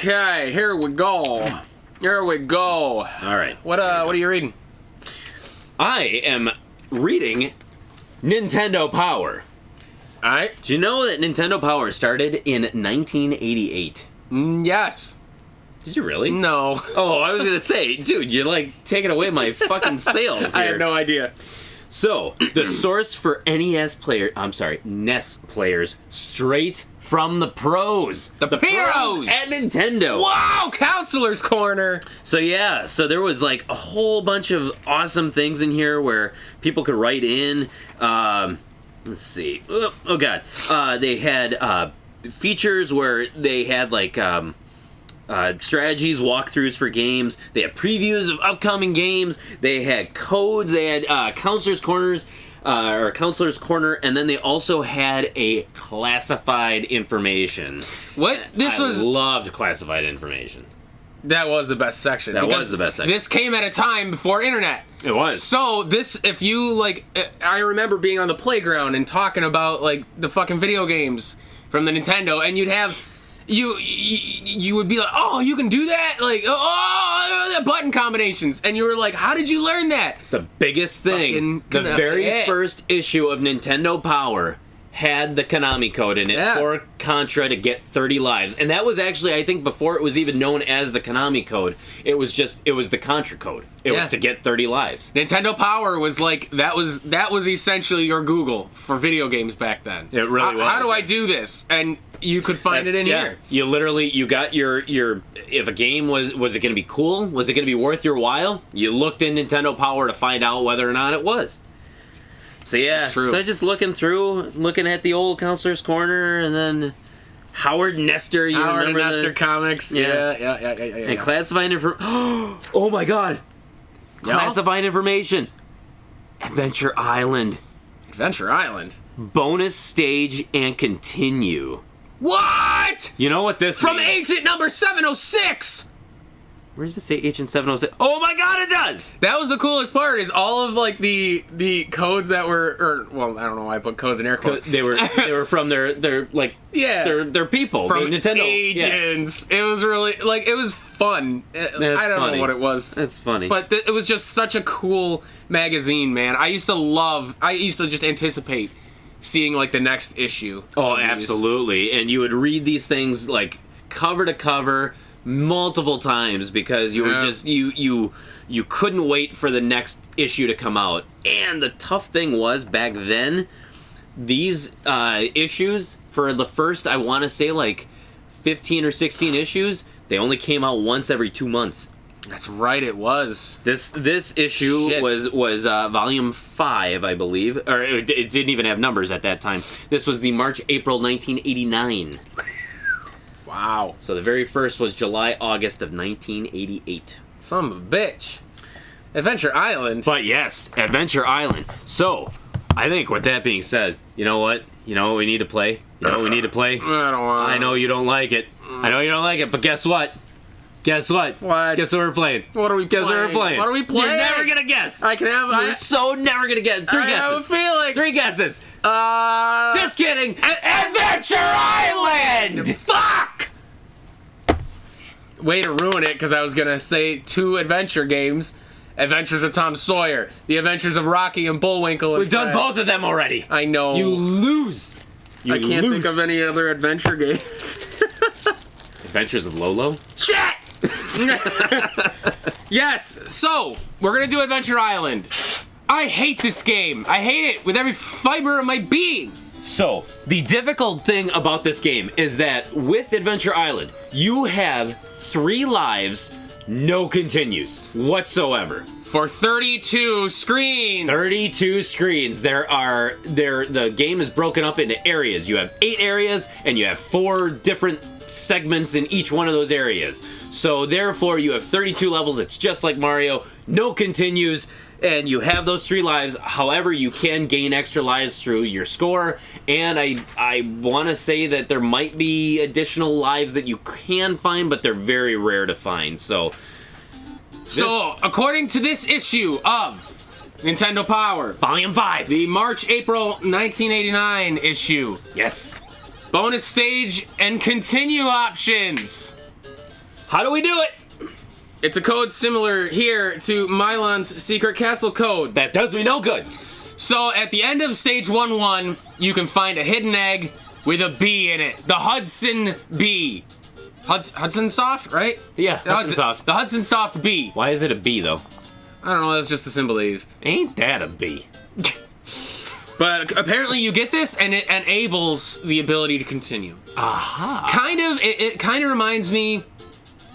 Okay, here we go. Here we go. All right. What are you reading? I am reading Nintendo Power. All right. Do you know that Nintendo Power started in 1988? Yes. Did you really? No. Oh, I was going to say, dude, you're like taking away my fucking sales here. I had no idea. So, the source for NES players, straight from the pros. The pros at Nintendo. Wow, Counselor's Corner. So yeah, so there was like a whole bunch of awesome things in here where people could write in. Let's see. Oh god. They had features where they had like strategies, walkthroughs for games. They had previews of upcoming games. They had codes. They had Counselor's Corners, or Counselor's Corner, and then they also had a classified information. What? I loved classified information. That was the best section. That was the best section. This came at a time before internet. It was. So if you like, I remember being on the playground and talking about like the fucking video games from the Nintendo, and you'd have. You would be like, oh, you can do that? Like, the button combinations. And you were like, how did you learn that? The biggest thing, the very first issue of Nintendo Power had the Konami code in it for Contra to get 30 lives. And that was actually, I think, before it was even known as the Konami code. It was the Contra code. It was to get 30 lives. Nintendo Power was like, that was essentially your Google for video games back then. It really was. How do I do this? And you could find it in here. You literally, you got your if a game was it going to be cool? Was it going to be worth your while? You looked in Nintendo Power to find out whether or not it was. So yeah, so just looking at the old Counselor's Corner, and then Howard Nestor. Howard Nestor comics. Yeah. And classified information. Oh my god! Classified information. Adventure Island. Adventure Island. Bonus stage and continue. What? You know what this from means? Agent number 706. Where does it say Agent 706? Oh my god, it does! That was the coolest part, is all of like the codes that were, well, I don't know why I put codes in air quotes. They were from their like their people from Nintendo agents. Yeah. It was really like, it was fun. I don't know what it was. That's funny. But it was just such a cool magazine, man. I used to just anticipate seeing like the next issue. Oh, absolutely. And you would read these things like cover to cover multiple times because you were just you couldn't wait for the next issue to come out. And the tough thing was, back then, these issues for the first, I want to say like 15 or 16 issues, they only came out once every 2 months. That's right, it was. This issue was volume 5, I believe, or it didn't even have numbers at that time. This was the March-April 1989. Wow. So the very first was July-August of 1988. Son of a bitch. Adventure Island. But yes, Adventure Island. So, I think with that being said, you know what? You know what we need to play? You know what we need to play? I don't want. I know you don't like it. I know you don't like it, but guess what? Guess what? What? Guess what we're playing? What are we playing? Guess what we're playing? What are we playing? You're never gonna guess. I can have. You're so never gonna get 3 guesses. I have a feeling. 3 guesses. Just kidding. Adventure Island. Fuck. Way to ruin it, because I was gonna say 2 adventure games. Adventures of Tom Sawyer, The Adventures of Rocky and Bullwinkle. We've done both of them already. I know. You lose. I can't think of any other adventure games. Adventures of Lolo? Shit! Yes, so we're gonna do Adventure Island. I hate this game. I hate it with every fiber of my being. So, the difficult thing about this game is that with Adventure Island, you have 3 lives, no continues whatsoever. For 32 screens. 32 screens. The game is broken up into areas. You have 8 areas, and you have 4 different segments in each one of those areas. So therefore, you have 32 levels. It's just like Mario. No continues. And you have those 3 lives. However, you can gain extra lives through your score. And I want to say that there might be additional lives that you can find, but they're very rare to find. So, according to this issue of Nintendo Power, Volume 5, the March-April 1989 issue. Yes. Bonus stage and continue options. How do we do it? It's a code similar here to Mylon's secret castle code. That does me no good. So at the end of stage 1-1, you can find a hidden egg with a bee in it. The Hudson bee. Hudson Soft, right? Yeah, Hudson Soft. The Hudson Soft bee. Why is it a bee, though? I don't know, that's just the symbol they used. Ain't that a bee? But apparently you get this, and it enables the ability to continue. Aha. It kind of reminds me...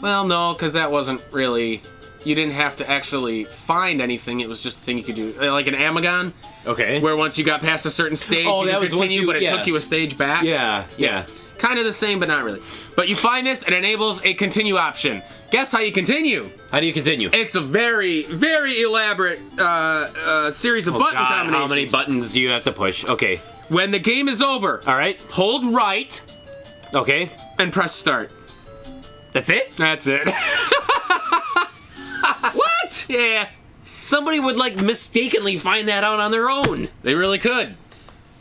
Well, no, because that wasn't really... You didn't have to actually find anything. It was just a thing you could do. Like an Amagon. Okay. Where once you got past a certain stage, Oh, you that could was once continue, you- but it yeah. took you a stage back. Yeah. Kind of the same, but not really. But you find this, it enables a continue option. Guess how you continue? How do you continue? It's a very, very elaborate series of button combinations. How many buttons do you have to push? Okay. When the game is over, All right. hold right Okay. and press start. That's it? That's it. What? Yeah. Somebody would, like, mistakenly find that out on their own. They really could.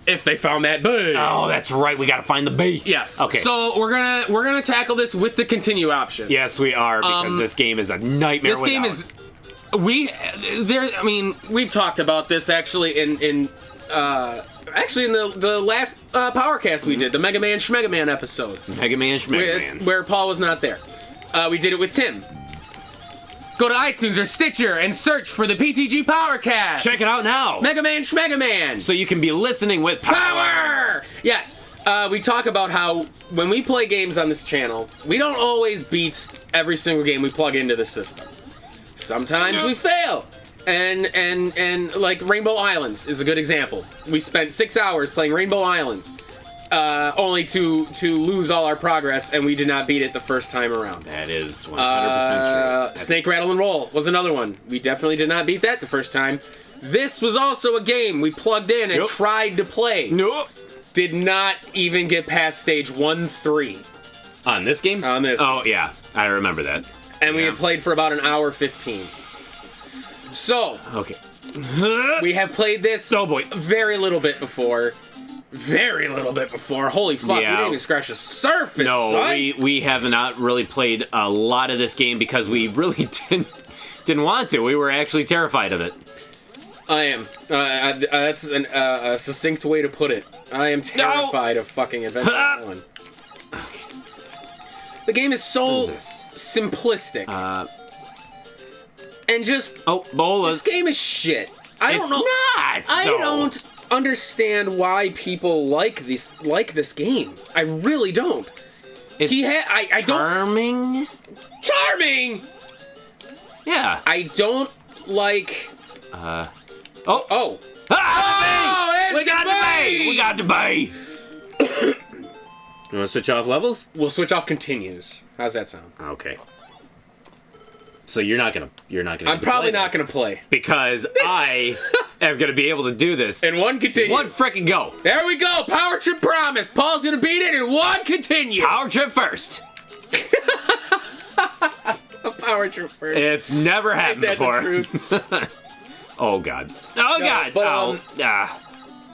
If they found that bug. Oh, that's right. We gotta find the bee. Yes. Okay. So we're gonna tackle this with the continue option. Yes, we are, because this game is a nightmare. This game is we've talked about this actually in the last Powercast we did, the Mega Man Shmega Man episode. Mega Man Shmega Man. Where Paul was not there. We did it with Tim. Go to iTunes or Stitcher and search for the PTG Powercast. Check it out now. Mega Man Shmega Man. So you can be listening with Power! Yes. We talk about how when we play games on this channel, we don't always beat every single game we plug into the system. Sometimes we fail. And like Rainbow Islands is a good example. We spent 6 hours playing Rainbow Islands, only to lose all our progress, and we did not beat it the first time around. That is 100% true. Snake Rattle and Roll was another one. We definitely did not beat that the first time. This was also a game we plugged in and tried to play. Nope. Did not even get past stage 1-3. On this game? On this Oh, yeah. I remember that. And we had played for about an hour 15. So, Okay. we have played this Oh, boy. very little bit before. Very little bit before. Holy fuck, we Yeah. didn't even scratch the surface, No, son. we have not really played a lot of this game because we really didn't want to. We were actually terrified of it. I am. That's a succinct way to put it. I am terrified of fucking Adventure Island. Okay. The game is so What is this? simplistic. And just... Oh, bolas. This game is shit. I don't It's know. not, I though. don't understand why people like this game. I really don't. It's I don't... charming. Charming! Yeah. I don't like... Oh. Oh. Ah, there's we got the bee! We got the bee! You want to switch off levels? We'll switch off continues. How's that sound? Okay. So you're not gonna. I'm probably not gonna play. because I am gonna be able to do this And one continue. one frickin' go. There we go. Power trip promise. Paul's gonna beat it in one continue. Power trip first. A power trip first. It's never happened Ain't that before. the truth? Oh god. Oh god. but,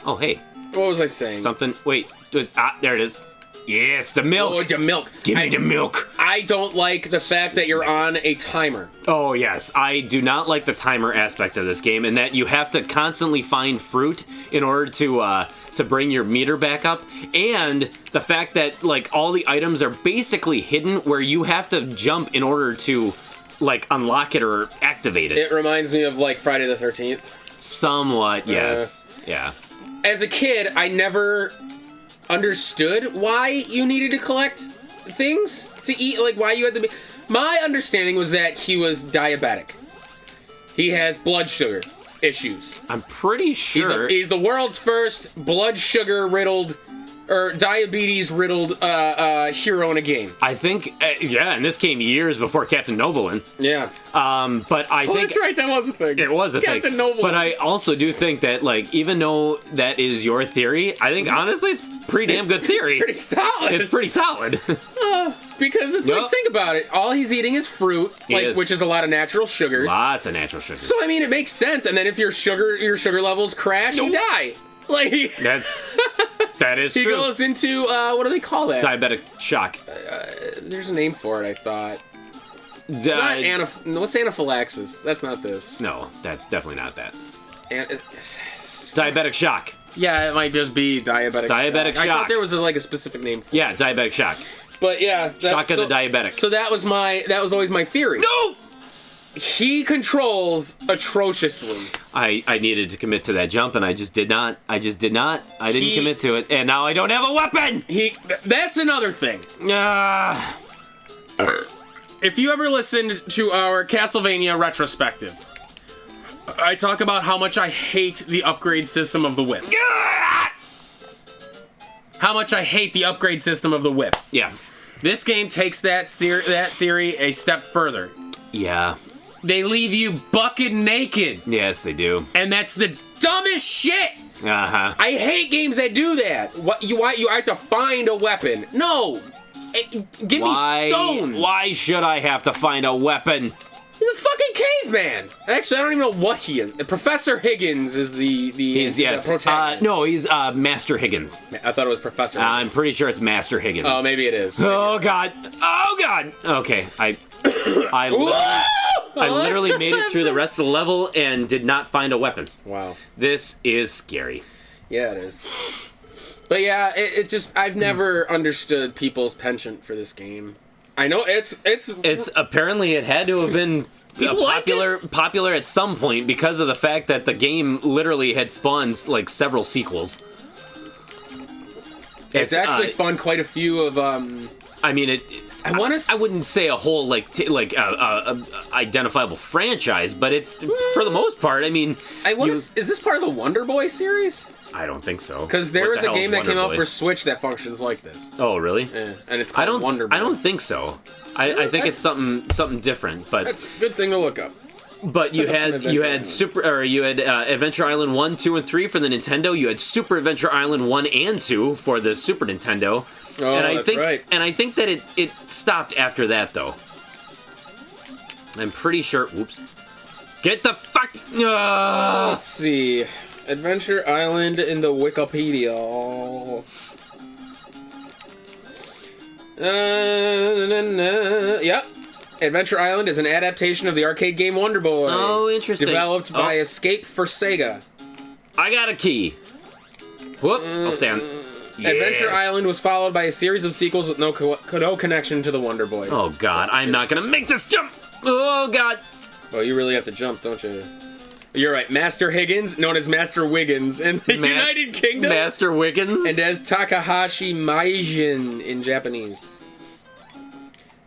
Oh hey. What was I saying? Something. Wait. There it is. Yes, the milk. Oh, the milk. Give me the milk. I don't like the fact that you're on a timer. Oh yes, I do not like the timer aspect of this game, and that you have to constantly find fruit in order to bring your meter back up, and the fact that like all the items are basically hidden, where you have to jump in order to like unlock it or activate it. It reminds me of like Friday the 13th. Somewhat, yes, yeah. As a kid, I never understood why you needed to collect things to eat, like why you had to be... My understanding was that he was diabetic. He has blood sugar issues. I'm pretty sure. He's the world's first blood sugar riddled or diabetes riddled hero in a game. I think, yeah, and this came years before Captain Novolin. Yeah. But I Oh, think that's right. That was a thing. it was a Captain thing. Novolin. But I also do think that, like, even though that is your theory, I think honestly it's pretty damn good theory. It's pretty solid. It's pretty solid. Because it's Yup. like, think about it. All he's eating is fruit, is. which is a lot of natural sugars. Lots of natural sugar. So I mean, it makes sense. And then if your sugar levels crash, you die. Like That is he true. goes into what do they call that? Diabetic shock. There's a name for it. I thought It's not what's anaphylaxis? That's not this. No, that's definitely not that. An- Diabetic shock. yeah, it might just be diabetic shock. I thought there was a specific name for it. Yeah, diabetic shock. But yeah, Shock of the diabetic. So that was always my theory. No! He controls atrociously. I needed to commit to that jump, and I just did not. I didn't commit to it, and now I don't have a weapon! That's another thing. If you ever listened to our Castlevania retrospective, I talk about how much I hate the upgrade system of the whip. How much I hate the upgrade system of the whip. Yeah. This game takes that theory a step further. Yeah. They leave you bucket naked. Yes, they do. And that's the dumbest shit. Uh-huh. I hate games that do that. What you have to find a weapon. No. Give me stones. Why should I have to find a weapon? He's a fucking caveman. Actually, I don't even know what he is. Professor Higgins is the protagonist. No, he's Master Higgins. I thought it was Professor. I'm pretty sure it's Master Higgins. Oh, maybe it is. Oh God. Okay, I literally made it through the rest of the level and did not find a weapon. Wow. This is scary. Yeah, it is. But yeah, it just I've never understood people's penchant for this game. I know it's apparently it had to have been popular at some point because of the fact that the game literally had spawned like several sequels. It's actually spawned quite a few of I mean it. I wouldn't say a whole identifiable franchise, but it's for the most part. I mean, is this part of the Wonder Boy series? I don't think so. Because there is a game that came out for Switch that functions like this. Oh, really? Yeah, and it's called Wonder Boy. I don't think so. I think it's something different. But that's a good thing to look up. But you had Adventure Island 1, 2, and 3 for the Nintendo. You had Super Adventure Island 1 and 2 for the Super Nintendo. Oh, that's right. And I think that it stopped after that, though. I'm pretty sure. Whoops. Get the fuck. Let's see. Adventure Island in the Wikipedia. Yep. Adventure Island is an adaptation of the arcade game Wonder Boy. Oh, interesting. Developed by Escape for Sega. I got a key. Whoop. I'll stand. Yes. Adventure Island was followed by a series of sequels with no connection to the Wonder Boy. Oh, God. I'm not going to make this jump. Oh, God. Well, you really have to jump, don't you? You're right. Master Higgins, known as Master Wiggins in the United Kingdom. Master Wiggins. And as Takahashi Maijin in Japanese.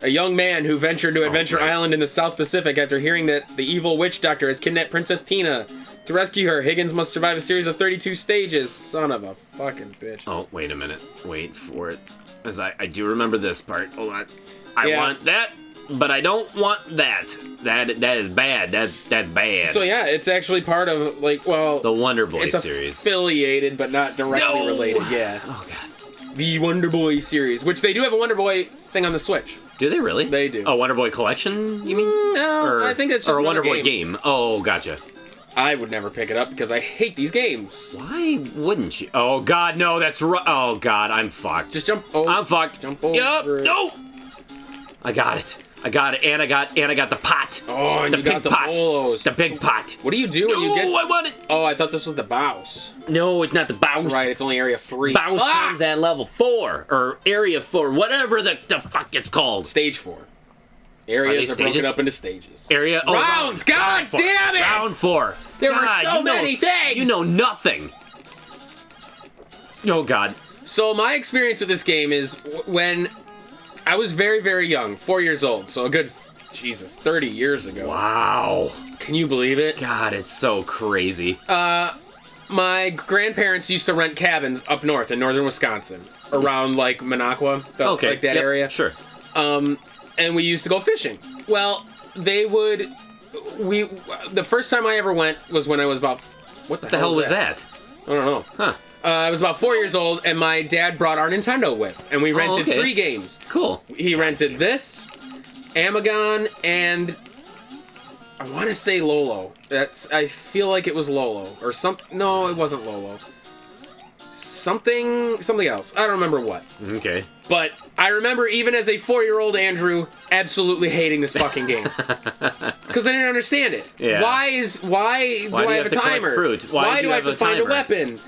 A young man who ventured to Adventure Island in the South Pacific after hearing that the evil witch doctor has kidnapped Princess Tina. To rescue her, Higgins must survive a series of 32 stages. Son of a fucking bitch. Oh, wait a minute. Wait for it. As I do remember this part. Hold on. I want that, but I don't want that. That is bad. That's bad. So yeah, it's actually part of the Wonder Boy series. It's affiliated, but not directly related. Yeah. Oh God. The Wonder Boy series, which they do have a Wonder Boy thing on the Switch. Do they really? They do. Oh, Wonder Boy collection? You mean? No, I think it's just a Wonder Boy game. Oh, gotcha. I would never pick it up because I hate these games. Why wouldn't you? Oh God, no, that's right. Oh God, I'm fucked. Just jump over. I'm fucked. Jump over. Yup. No. I got it, and I got the pot. Oh, and the you got the bolos. The big pot. What do you do when you get? No, I want it. Oh, I thought this was the boss. No, it's not the boss. That's right, it's only area 3. Boss comes at level 4 or area 4, whatever the fuck it's called. Stage 4. Areas are broken up into stages. Rounds. God damn it! Round 4. There were so many things. You know nothing. Oh God. So my experience with this game is when I was very, very young, 4 years old. So a good, 30 years ago. Wow. Can you believe it? God, it's so crazy. My grandparents used to rent cabins up north in northern Wisconsin, around like Minocqua, like that area. Sure. And we used to go fishing. Well, the first time I ever went was when I was about, what the hell was that? I don't know. Huh. I was about 4 years old, and my dad brought our Nintendo with, and we rented 3 games. Cool. He rented this, Amagon, and I want to say Lolo. I feel like it was Lolo or something. No, it wasn't Lolo. something else. I don't remember what. Okay. But I remember even as a 4-year-old Andrew absolutely hating this fucking game. Because I didn't understand it. Yeah. Why do I have a timer? Fruit? Why do I have to find a weapon?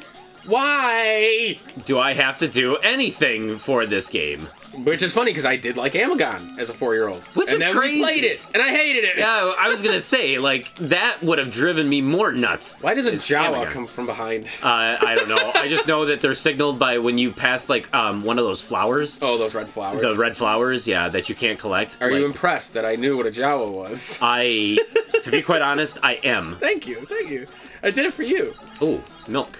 Why? Do I have to do anything for this game? Which is funny because I did like Amagon as a 4-year-old. Which is crazy. And then we played it, and I hated it. Yeah, I was gonna say, like, that would have driven me more nuts. Why does a Jawa come from behind? I don't know. I just know that they're signaled by when you pass, like, one of those flowers. Oh, those red flowers. The red flowers, yeah, that you can't collect. Are you impressed that I knew what a Jawa was? To be quite honest, I am. Thank you. I did it for you. Ooh, milk.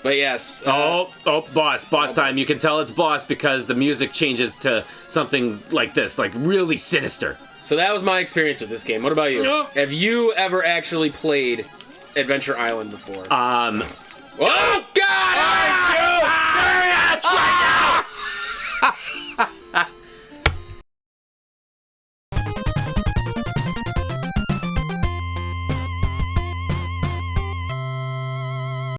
But yes. Boss time. You can tell it's boss because the music changes to something like this, like really sinister. So that was my experience with this game. What about you? Yep. Have you ever actually played Adventure Island before? Oh, God!